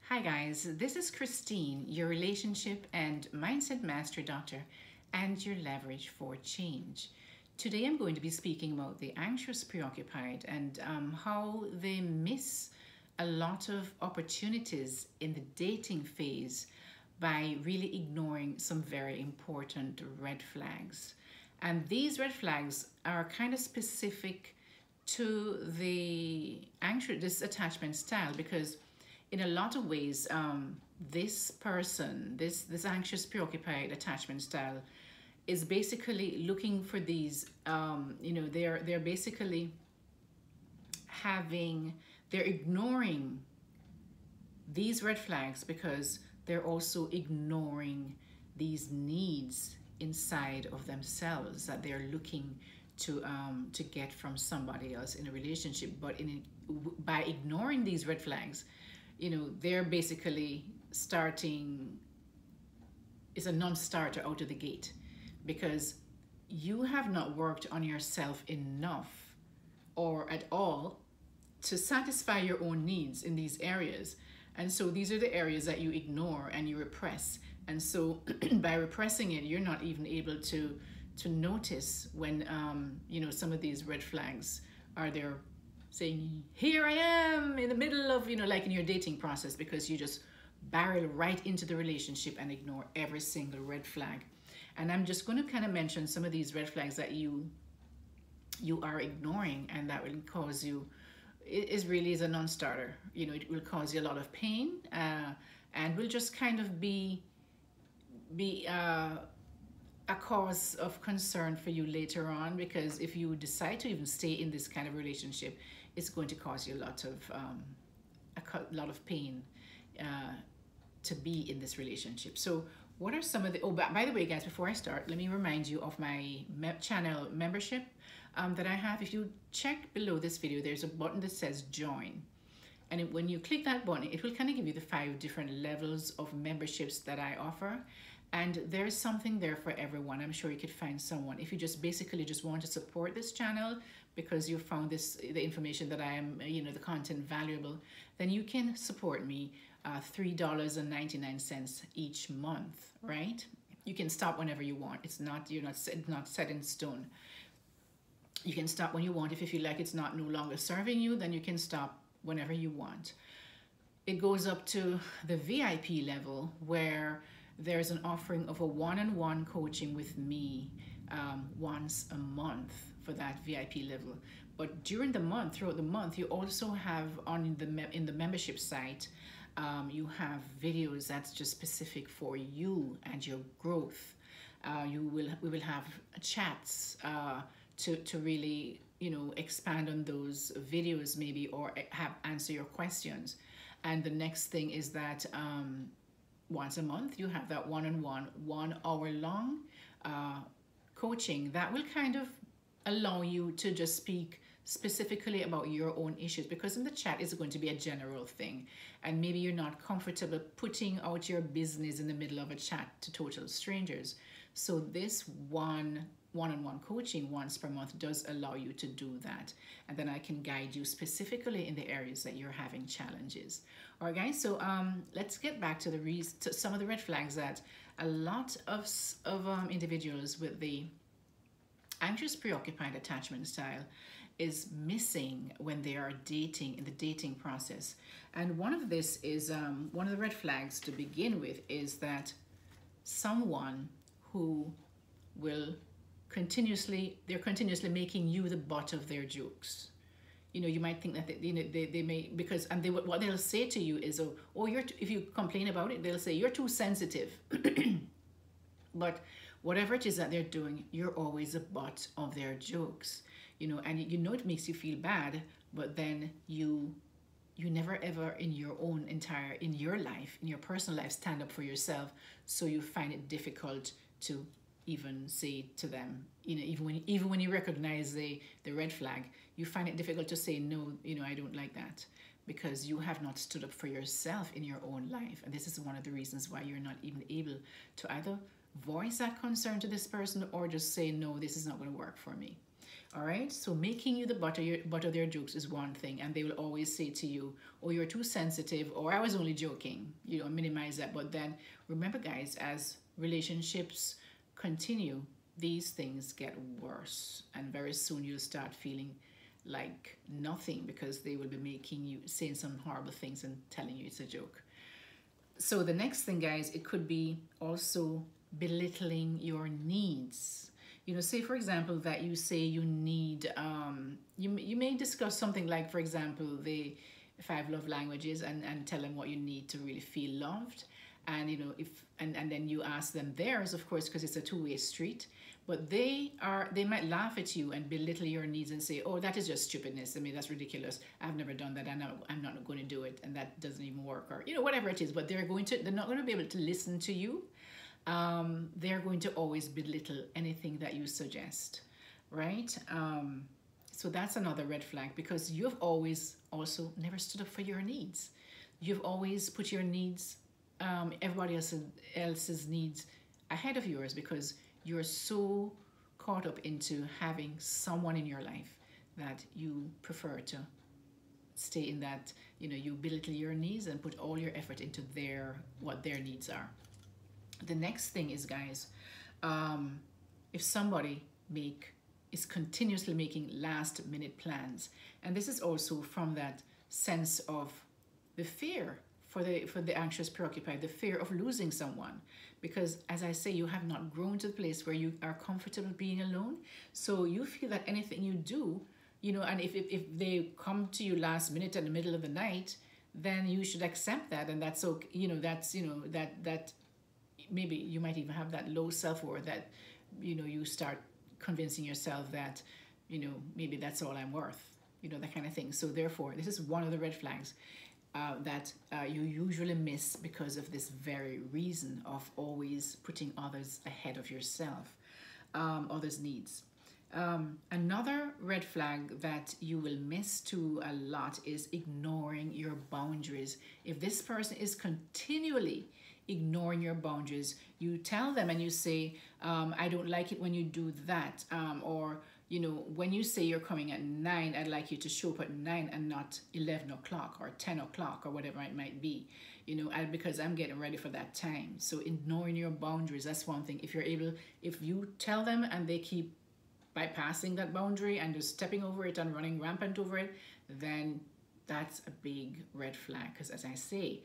Hi guys, this is Christine, your relationship and mindset master doctor and your leverage for change. Today I'm going to be speaking about the anxious preoccupied and how they miss a lot of opportunities in the dating phase by really ignoring some very important red flags. And these red flags are kind of specific to the anxious this attachment style because in a lot of ways, this person, this anxious, preoccupied attachment style, is basically looking for these. They're basically they're ignoring these red flags because they're also ignoring these needs inside of themselves that they're looking to get from somebody else in a relationship. But by ignoring these red flags, they're basically it's a non-starter out of the gate because you have not worked on yourself enough or at all to satisfy your own needs in these areas. And so these are the areas that you ignore and you repress. And so by repressing it, you're not even able to notice when some of these red flags are there, saying, here I am in the middle of, like in your dating process, because you just barrel right into the relationship and ignore every single red flag. And I'm just going to kind of mention some of these red flags that you are ignoring, and that will cause you, it really is a non-starter. It will cause you a lot of pain, and will just kind of be a cause of concern for you later on, because if you decide to even stay in this kind of relationship, it's going to cause you a lot of pain to be in this relationship. So what are some of the, by the way guys, before I start, let me remind you of my channel membership that I have. If you check below this video, there's a button that says join. And when you click that button, it will kind of give you the 5 different levels of memberships that I offer. And there's something there for everyone. I'm sure you could find someone. If you just basically just want to support this channel because you found the information that I am, the content valuable, then you can support me $3.99 each month, right? You can stop whenever you want. You're not set in stone. You can stop when you want. If you feel like it's no longer serving you, then you can stop whenever you want. It goes up to the VIP level, where there's an offering of a one-on-one coaching with me once a month for that VIP level. But during the month, throughout the month, you also have in the membership site, you have videos that's just specific for you and your growth. We will have chats to really expand on those videos maybe, or answer your questions. And the next thing is that once a month you have that one-on-one 1 hour long coaching that will kind of allow you to just speak specifically about your own issues, because in the chat is going to be a general thing, and maybe you're not comfortable putting out your business in the middle of a chat to total strangers. So this one-on-one coaching once per month does allow you to do that, and then I can guide you specifically in the areas that you're having challenges. All right guys, so let's get back to some of the red flags that a lot of individuals with the anxious preoccupied attachment style is missing when they are dating, in the dating process. And one of this is one of the red flags to begin with is that someone who will continuously making you the butt of their jokes. You might think that they may, because what they'll say to you is, if you complain about it, they'll say you're too sensitive. But whatever it is that they're doing, you're always the butt of their jokes. And it makes you feel bad, but then you never ever in your life, in your personal life, stand up for yourself. So you find it difficult to even say to them, even when you recognize the red flag, you find it difficult to say no, I don't like that, because you have not stood up for yourself in your own life. And this is one of the reasons why you're not even able to either voice that concern to this person or just say, no, this is not going to work for me. All right, so making you the butt of their jokes is one thing, and they will always say to you, "Oh, you're too sensitive," or "I was only joking." You know, minimize that. But then remember, guys, as relationships continue, these things get worse, and very soon you'll start feeling like nothing because they will be making you saying some horrible things and telling you it's a joke. So the next thing, guys, it could be also belittling your needs. You know, say for example that you say you need, you may discuss something like, for example, the 5 love languages, and tell them what you need to really feel loved. And you know, if and then you ask them theirs, of course, because it's a two-way street. But they might laugh at you and belittle your needs and say, "Oh, that is just stupidness. I mean, that's ridiculous. I've never done that. I'm not going to do it, and that doesn't even work," or you know, whatever it is. But they're not going to be able to listen to you. They're going to always belittle anything that you suggest, right? So that's another red flag, because you've always also never stood up for your needs. You've always put your needs, everybody else's needs ahead of yours, because you're so caught up into having someone in your life that you prefer to stay in that, you know, you belittle your needs and put all your effort into what their needs are. The next thing is, guys, if somebody is continuously making last minute plans, and this is also from that sense of the fear for the anxious preoccupied, the fear of losing someone, because as I say, you have not grown to the place where you are comfortable being alone. So you feel that anything you do, you know, and if they come to you last minute in the middle of the night, then you should accept that, and that's okay. You know, that's, you know, that maybe you might even have that low self-worth that, you know, you start convincing yourself that, you know, maybe that's all I'm worth, you know, that kind of thing. So therefore, this is one of the red flags that you usually miss because of this very reason of always putting others ahead of yourself, others' needs. Another red flag that you will miss too a lot is ignoring your boundaries. If this person is continually ignoring your boundaries, you tell them and you say, "I don't like it when you do that," or you know, when you say you're coming at 9, I'd like you to show up at 9 and not 11 o'clock or 10 o'clock or whatever it might be, you know, because I'm getting ready for that time. So ignoring your boundaries, that's one thing. If you tell them and they keep bypassing that boundary and just stepping over it and running rampant over it, then that's a big red flag. Because as I say,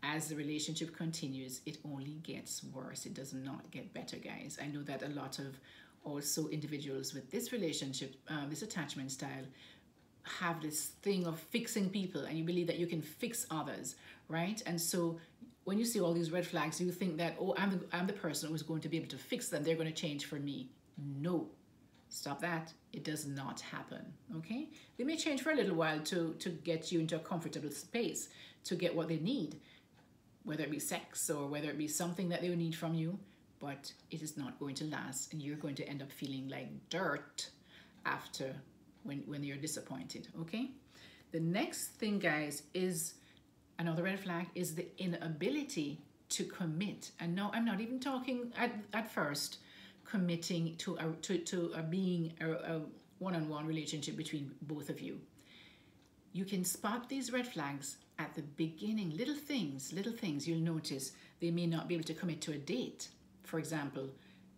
as the relationship continues, it only gets worse. It does not get better, guys. I know that a lot of also individuals with this relationship, this attachment style, have this thing of fixing people, and you believe that you can fix others, right? And so when you see all these red flags, you think that, "Oh, I'm the person who's going to be able to fix them. They're going to change for me." No, stop that. It does not happen, okay? They may change for a little while to get you into a comfortable space, to get what they need, whether it be sex or whether it be something that they will need from you, but it is not going to last, and you're going to end up feeling like dirt after when you're disappointed, okay? The next thing, guys, is another red flag is the inability to commit. And no, I'm not even talking at first committing to being a one-on-one relationship between both of you. You can spot these red flags at the beginning. Little things you'll notice. They may not be able to commit to a date. For example,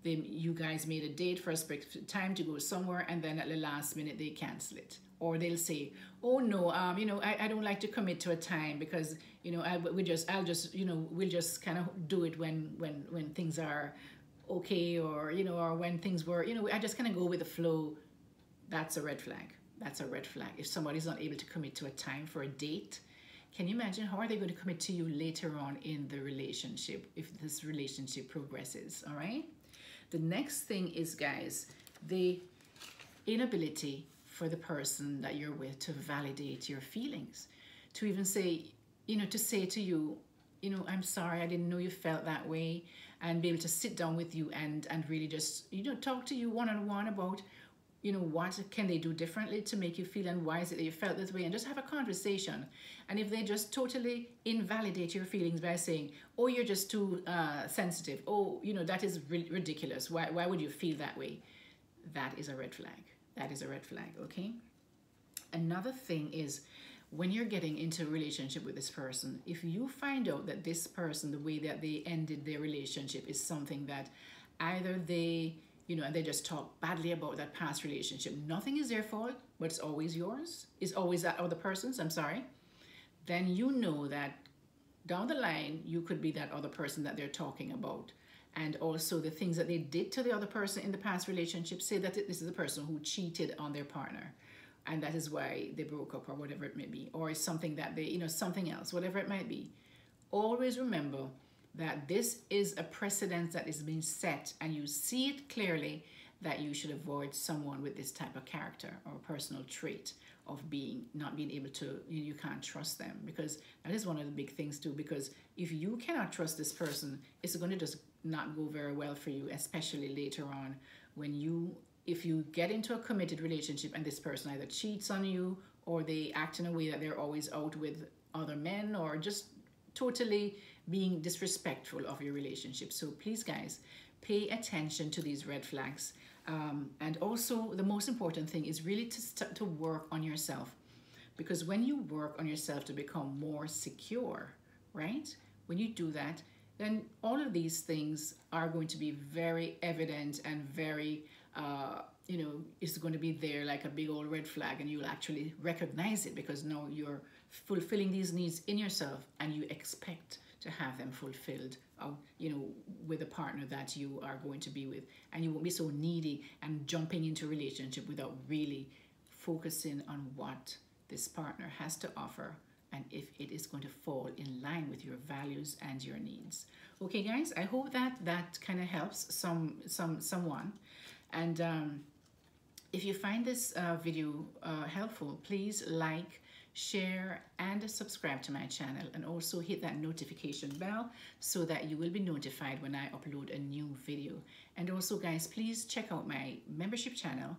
you guys made a date for a specific time to go somewhere, and then at the last minute they cancel it. Or they'll say, "Oh no, you know, I don't like to commit to a time because, you know, we'll just kind of do it when things are okay, or you know, or when things were, you know, I just kind of go with the flow." That's a red flag. That's a red flag. If somebody's not able to commit to a time for a date, can you imagine how are they going to commit to you later on in the relationship if this relationship progresses? All right. The next thing is, guys, the inability for the person that you're with to validate your feelings, to even say, you know, to say to you, you know, "I'm sorry, I didn't know you felt that way," and be able to sit down with you and really just, you know, talk to you one-on-one about, you know, what can they do differently to make you feel, and why is it that you felt this way, and just have a conversation. And if they just totally invalidate your feelings by saying, "Oh, you're just too sensitive. Oh, you know, that is ridiculous. Why would you feel that way?" That is a red flag. that is a red flag, okay? Another thing is when you're getting into a relationship with this person, if you find out that this person, the way that they ended their relationship is something that either they, and they just talk badly about that past relationship, nothing is their fault, but it's always yours, it's always that other person's, I'm sorry, then you know that down the line, you could be that other person that they're talking about. And also the things that they did to the other person in the past relationship, say that this is a person who cheated on their partner, and that is why they broke up or whatever it may be, or it's something that they, something else, whatever it might be. Always remember that this is a precedent that is being set, and you see it clearly that you should avoid someone with this type of character or personal trait of not being able to, you can't trust them, because that is one of the big things too, because if you cannot trust this person, it's going to just not go very well for you, especially later on when if you get into a committed relationship and this person either cheats on you or they act in a way that they're always out with other men or just totally being disrespectful of your relationship. So please, guys, pay attention to these red flags. And also the most important thing is really to work on yourself, because when you work on yourself to become more secure, right? When you do that, then all of these things are going to be very evident and very, it's going to be there like a big old red flag, and you'll actually recognize it because now you're fulfilling these needs in yourself and you expect to have them fulfilled, with a partner that you are going to be with. And you won't be so needy and jumping into a relationship without really focusing on what this partner has to offer and if it is going to fall in line with your values and your needs. Okay, guys, I hope that kind of helps someone. And if you find this video helpful, please like, share, and subscribe to my channel, and also hit that notification bell so that you will be notified when I upload a new video. And also, guys, please check out my membership channel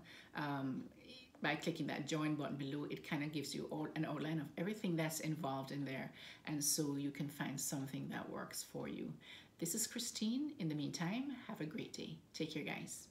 by clicking that join button below. It kind of gives you an outline of everything that's involved in there, and so you can find something that works for you. This is Christine. In the meantime, have a great day. Take care, guys.